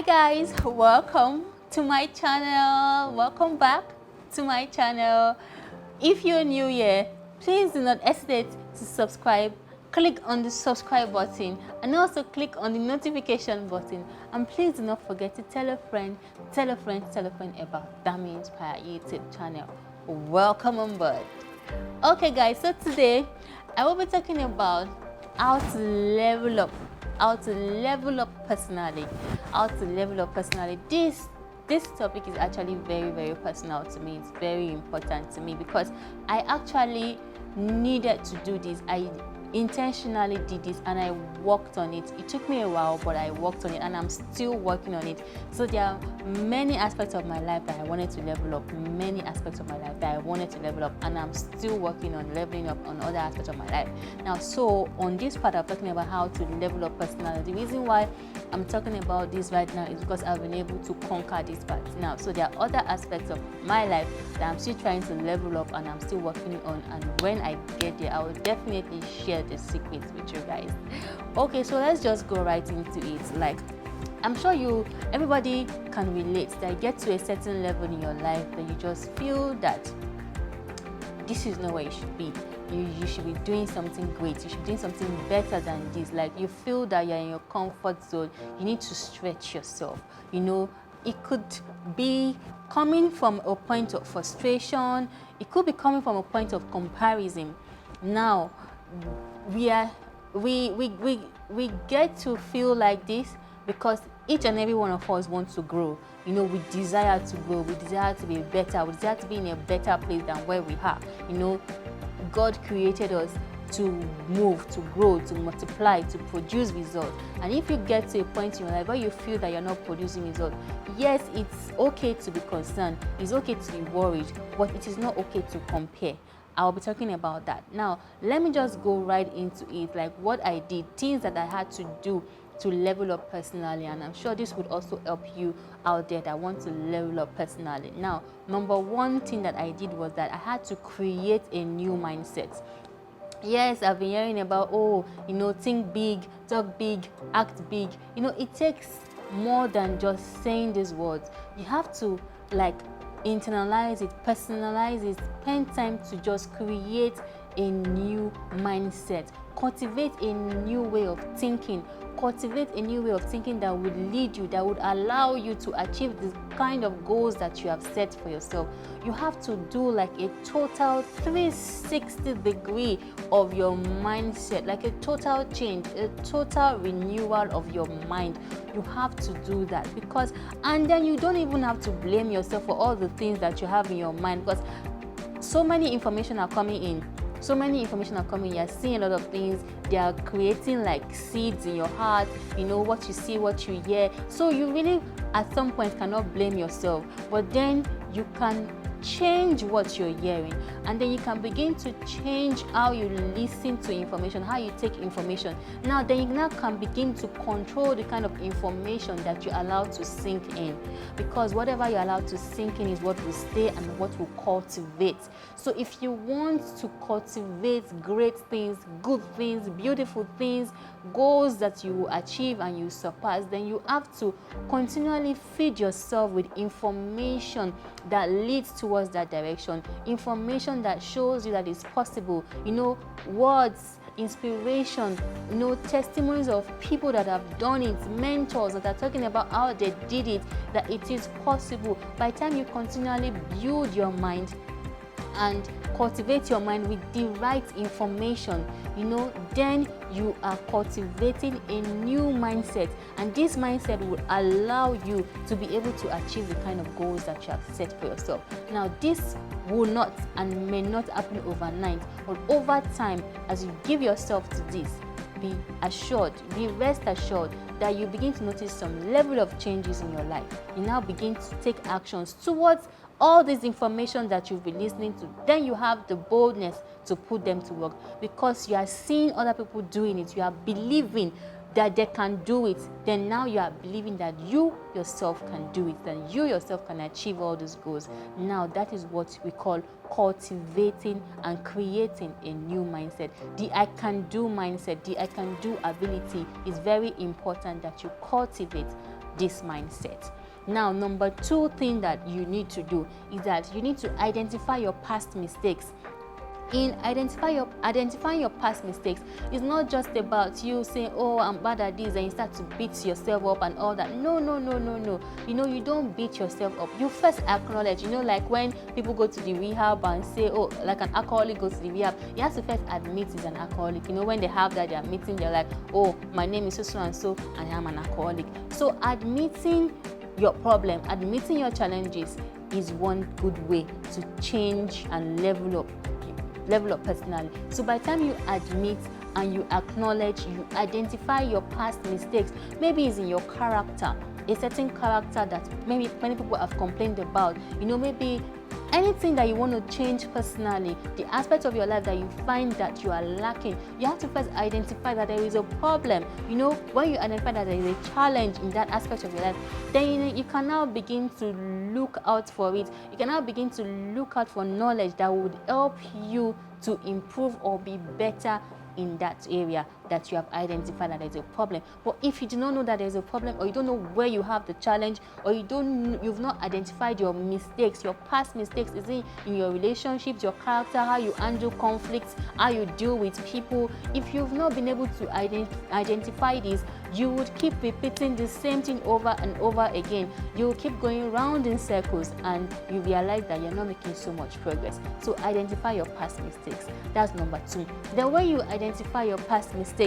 Hi guys, welcome to my channel. Welcome back to my channel. If you're new here, please do not hesitate to subscribe. Click on the subscribe button and also click on the notification button. And please do not forget to tell a friend, tell a friend, tell a friend about Dami Inspire YouTube channel. Welcome on board. Okay guys, so today I will be talking about how to level up personally. This topic is actually very personal to me. It's very important to me because I actually needed to do this. I intentionally did this and I worked on it. It took me a while, but I worked on it and I'm still working on it. So there are many aspects of my life that I wanted to level up, and I'm still working on leveling up on other aspects of my life. Now, so on this part, I'm talking about how to level up personality. The reason why I'm talking about this right now is because I've been able to conquer this part now. So there are other aspects of my life that I'm still trying to level up and I'm still working on, and when I get there, I will definitely share the secrets with you guys. Okay, so let's just go right into it. Like, I'm sure everybody can relate that you get to a certain level in your life that you just feel that this is not where you should be. You should be doing something great. You should be doing something better than this. Like, you feel that you're in your comfort zone. You need to stretch yourself. You know, it could be coming from a point of frustration. It could be coming from a point of comparison. Now, we get to feel like this because each and every one of us wants to grow. You know, we desire to grow. We desire to be better. We desire to be in a better place than where we are. You know, God created us to move, to grow, to multiply, to produce results. And if you get to a point in your life where you feel that you're not producing results, yes, it's okay to be concerned. It's okay to be worried, but it is not okay to compare. I'll be talking about that. Now, let me just go right into it, like what I did, things that I had to do to level up personally, and I'm sure this would also help you out there that want to level up personally. Now, number one thing that I did was that I had to create a new mindset. Yes, I've been hearing about, oh, you know, think big, talk big, act big. You know, it takes more than just saying these words. You have to, like, internalize it, personalize it, spend time to just create a new mindset, cultivate a new way of thinking, that would lead you, that would allow you to achieve the kind of goals that you have set for yourself. You have to do like a total 360 degree of your mindset, like a total change, a total renewal of your mind. You have to do that and then you don't even have to blame yourself for all the things that you have in your mind, because so many information are coming in. You're seeing a lot of things. They are creating like seeds in your heart. You know, what you see, what you hear. So you really, at some point, cannot blame yourself. But then you can change what you're hearing, and then you can begin to change how you listen to information, how you take information. Now then you now can begin to control the kind of information that you allow to sink in, because whatever you allow to sink in is what will stay and what will cultivate. So if you want to cultivate great things, good things, beautiful things, goals that you will achieve and you surpass, then you have to continually feed yourself with information that leads towards that direction, information that shows you that it's possible. You know, words, inspiration, you know, testimonies of people that have done it, mentors that are talking about how they did it, that it is possible. By the time you continually build your mind and cultivate your mind with the right information, you know, then you are cultivating a new mindset, and this mindset will allow you to be able to achieve the kind of goals that you have set for yourself. Now, this will not and may not happen overnight, but over time, as you give yourself to this, be rest assured that you begin to notice some level of changes in your life. You now begin to take actions towards all this information that you've been listening to. Then you have the boldness to put them to work, because you are seeing other people doing it. You are believing that they can do it. Then now you are believing that you yourself can do it, that you yourself can achieve all these goals. Now that is what we call cultivating and creating a new mindset. The I can do mindset, the I can do ability is very important that you cultivate. this mindset. Now, number 2 thing that you need to do is that you need to identify your past mistakes. In identifying your past mistakes, it's not just about you saying, oh, I'm bad at this, and you start to beat yourself up and all that. No. You don't beat yourself up. You first acknowledge, like when people go to the rehab and say, oh, like an alcoholic goes to the rehab, he has to first admit he's an alcoholic. When they have that, they're meeting, they're like, oh, my name is so and so, and I'm an alcoholic. So admitting your problem, admitting your challenges is one good way to change and level up personally. So by the time you admit and you acknowledge, you identify your past mistakes, maybe it's in your character, a certain character that maybe many people have complained about, maybe anything that you want to change personally, the aspect of your life that you find that you are lacking, you have to first identify that there is a problem. When you identify that there is a challenge in that aspect of your life, then you can now begin to look out for it. You can now begin to look out for knowledge that would help you to improve or be better in that area that you have identified that there's a problem. But if you do not know that there's a problem, or you don't know where you have the challenge, or you've not identified your mistakes, your past mistakes, is it in your relationships, your character, how you handle conflicts, how you deal with people, if you've not been able to identify this, you would keep repeating the same thing over and over again. You will keep going round in circles, and you realize that you're not making so much progress. So identify your past mistakes. That's number 2. The way you identify your past mistakes,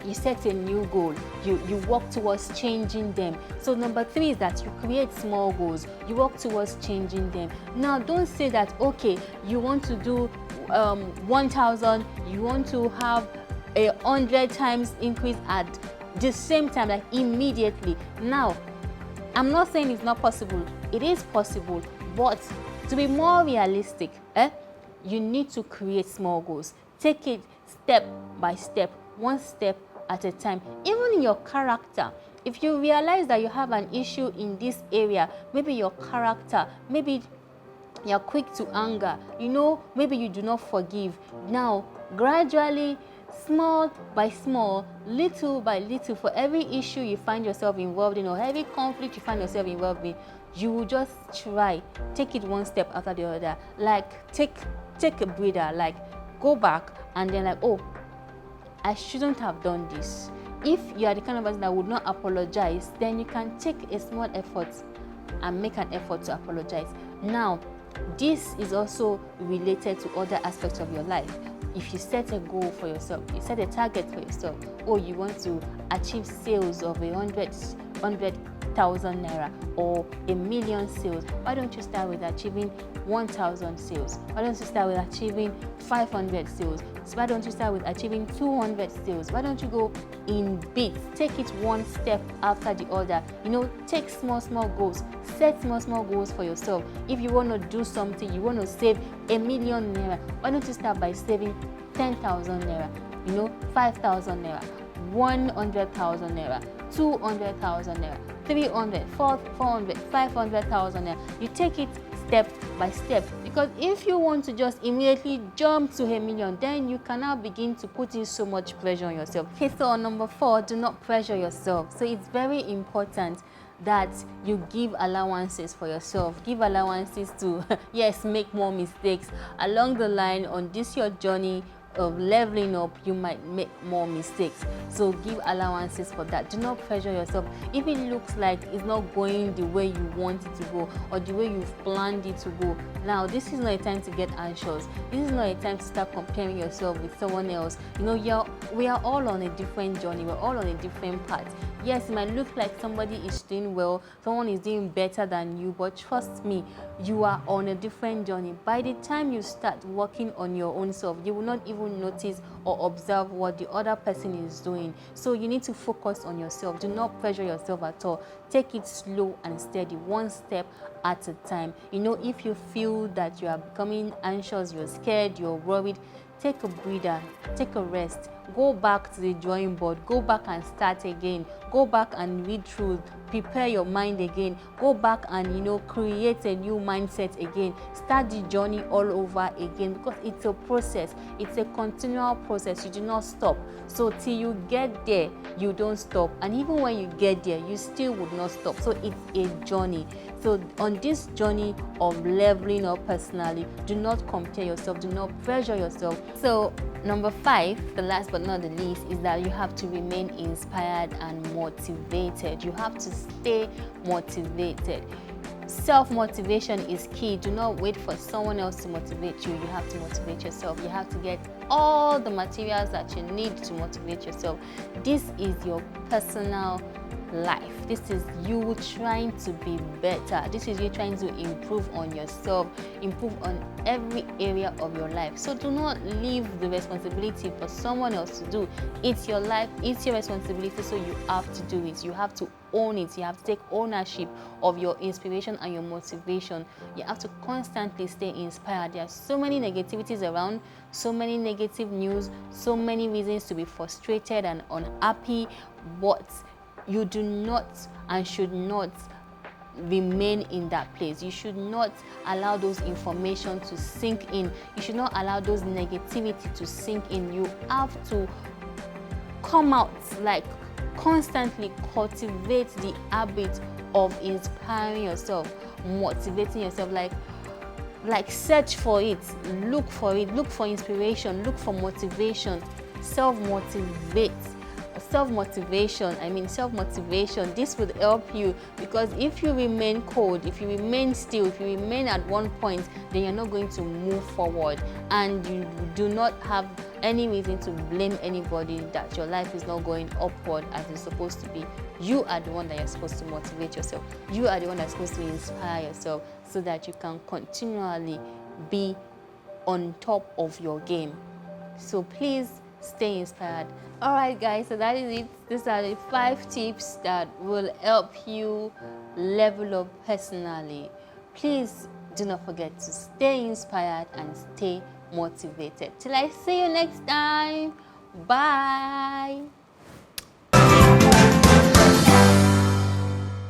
you set a new goal, you work towards changing them. So number 3 is that you create small goals, you work towards changing them. Now, don't say that, okay, you want to do 1,000, you want to have 100 times increase at the same time, like immediately. Now, I'm not saying it's not possible, it is possible, but to be more realistic, you need to create small goals. Take it step by step, one step at a time. Even in your character, if you realize that you have an issue in this area, maybe your character, maybe you're quick to anger, maybe you do not forgive. Now, gradually, small by small, little by little, for every issue you find yourself involved in, or every conflict you find yourself involved in, you will just try, take it one step after the other. Like, take a breather, like, go back, and then like, oh, I shouldn't have done this. If you are the kind of person that would not apologize, then you can take a small effort and make an effort to apologize. Now, this is also related to other aspects of your life. If you set a goal for yourself, you set a target for yourself, or you want to achieve sales of 100,000 naira or 1,000,000 sales, why don't you start with achieving 1,000 sales? Why don't you start with achieving 500 sales? So why don't you start with achieving 200 sales? Why don't you go in bits? Take it one step after the other. Take small goals. Set small goals for yourself. If you want to do something, you want to save 1,000,000 naira, why don't you start by saving 10,000 naira, 5,000 naira, 100,000 naira, 200,000 naira, 300, 400, 500,000 naira. You take it step by step, because if you want to just immediately jump to 1,000,000, then you cannot begin to put in so much pressure on yourself. Okay, so on number 4, do not pressure yourself. So it's very important that you give allowances for yourself. Give allowances to yes, make more mistakes along the line. On this your journey of leveling up, you might make more mistakes, so give allowances for that. Do not pressure yourself if it looks like it's not going the way you want it to go, or the way you've planned it to go. Now, this is not a time to get anxious. This is not a time to start comparing yourself with someone else. We are all on a different journey, we're all on a different path. Yes, it might look like somebody is doing well, someone is doing better than you, but trust me, you are on a different journey. By the time you start working on your own self, you will not even notice or observe what the other person is doing. So you need to focus on yourself. Do not pressure yourself at all. Take it slow and steady, one step at a time. If you feel that you are becoming anxious, you're scared, you're worried, take a breather, take a rest, go back to the drawing board, go back and start again, go back and read through, prepare your mind again, go back and, you know, create a new mindset again, start the journey all over again, because it's a process, it's a continual process. You do not stop. So till you get there, you don't stop, and even when you get there, you still would not stop. So it's a journey. So on this journey of leveling up personally, do not compare yourself, do not pressure yourself. So number 5, the last but not the least, is that you have to remain inspired and motivated. You have to stay motivated. Self-motivation is key. Do not wait for someone else to motivate you. You have to motivate yourself. You have to get all the materials that you need to motivate yourself. This is your personal life. This is you trying to be better. This is you trying to improve on yourself, improve on every area of your life. So do not leave the responsibility for someone else to do. It's your life, it's your responsibility, so you have to do it. You have to own it. You have to take ownership of your inspiration and your motivation. You have to constantly stay inspired. There are so many negativities around, so many negative news, so many reasons to be frustrated and unhappy, but you do not and should not remain in that place. You should not allow those information to sink in. You should not allow those negativity to sink in. You have to come out, like constantly cultivate the habit of inspiring yourself, motivating yourself, like search for it, look for inspiration, look for motivation, self-motivate. Self-motivation, this would help you, because if you remain cold, if you remain still, if you remain at one point, then you're not going to move forward, and you do not have any reason to blame anybody that your life is not going upward as it's supposed to be. You are the one that you're supposed to motivate yourself. You are the one that's supposed to inspire yourself, so that you can continually be on top of your game. So please stay inspired. All right, guys, so that is it. These are the 5 tips that will help you level up personally. Please do not forget to stay inspired and stay motivated. Till I see you next time. Bye.